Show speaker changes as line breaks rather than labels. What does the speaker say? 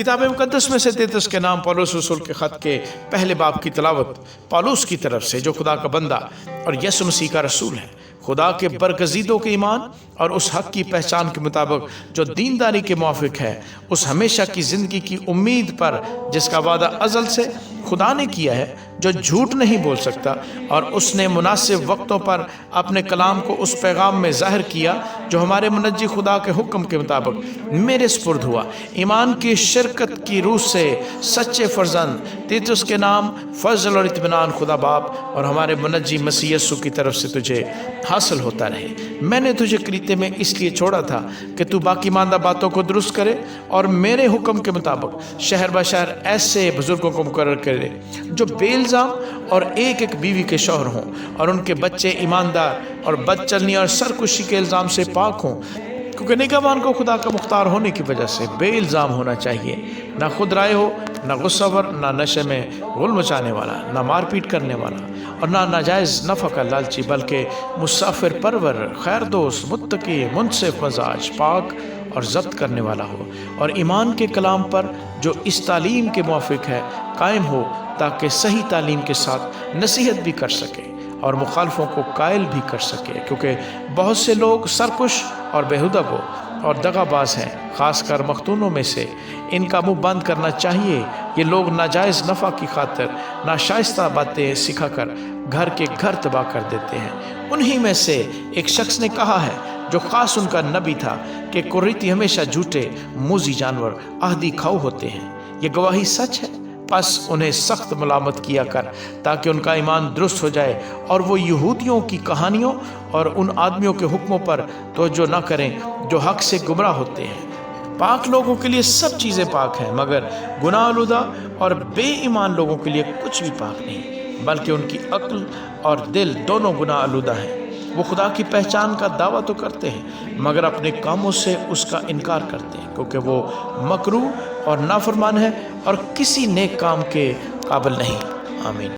کتاب مقدس میں سے تیتس کے نام پولس رسول کے خط کے پہلے باب کی تلاوت پولس کی طرف سے، جو خدا کا بندہ اور یسوع مسیح کا رسول ہے، خدا کے برگزیدوں کے ایمان اور اس حق کی پہچان کے مطابق جو دینداری کے موافق ہے، اس ہمیشہ کی زندگی کی امید پر جس کا وعدہ ازل سے خدا نے کیا ہے، جو جھوٹ نہیں بول سکتا، اور اس نے مناسب وقتوں پر اپنے کلام کو اس پیغام میں ظاہر کیا جو ہمارے منجی خدا کے حکم کے مطابق میرے سپرد ہوا۔ ایمان کی شرکت کی روح سے سچے فرزند تیتس کے نام فضل اور اطمینان خدا باپ اور ہمارے منجی مسیح یسوع کی طرف سے تجھے حاصل ہوتا رہے۔ میں نے تجھے کریتے میں اس لیے چھوڑا تھا کہ تو باقی ماندہ باتوں کو درست کرے اور میرے حکم کے مطابق شہر بشہر ایسے بزرگوں کو مقرر کرے جو بے الزام اور ایک ایک بیوی کے شوہر ہوں، اور ان کے بچے ایماندار اور بد چلنی اور سرکشی کے الزام سے پاک ہوں، کیونکہ نگہبان کو خدا کا مختار ہونے کی وجہ سے بے الزام ہونا چاہیے، نہ خود رائے ہو، نہ غصہ ور، نہ نشے میں غل مچانے والا، نہ مار پیٹ کرنے والا، اور نہ ناجائز نفع کا لالچی، بلکہ مسافر پرور، خیر دوست، متقی، منصف مزاج، پاک اور ضبط کرنے والا ہو، اور ایمان کے کلام پر جو اس تعلیم کے موافق ہے قائم ہو، تاکہ صحیح تعلیم کے ساتھ نصیحت بھی کر سکے اور مخالفوں کو قائل بھی کر سکے، کیونکہ بہت سے لوگ سرکش اور بیہودہ کو اور دغا باز ہیں، خاص کر مختونوں میں سے۔ ان کا منہ بند کرنا چاہیے۔ یہ لوگ ناجائز نفع کی خاطر ناشائستہ باتیں سکھا کر گھر کے گھر تباہ کر دیتے ہیں۔ انہی میں سے ایک شخص نے کہا ہے، جو خاص ان کا نبی تھا، کہ قریتی ہمیشہ جھوٹے موذی جانور عہدی کھاؤ ہوتے ہیں۔ یہ گواہی سچ ہے، پس انہیں سخت ملامت کیا کر تاکہ ان کا ایمان درست ہو جائے اور وہ یہودیوں کی کہانیوں اور ان آدمیوں کے حکموں پر توجہ نہ کریں جو حق سے گمراہ ہوتے ہیں۔ پاک لوگوں کے لیے سب چیزیں پاک ہیں، مگر گناہ آلودہ اور بے ایمان لوگوں کے لیے کچھ بھی پاک نہیں، بلکہ ان کی عقل اور دل دونوں گناہ آلودہ ہیں۔ وہ خدا کی پہچان کا دعویٰ تو کرتے ہیں، مگر اپنے کاموں سے اس کا انکار کرتے ہیں، کیونکہ وہ مکروہ اور نافرمان ہے اور کسی نیک کام کے قابل نہیں۔ آمین۔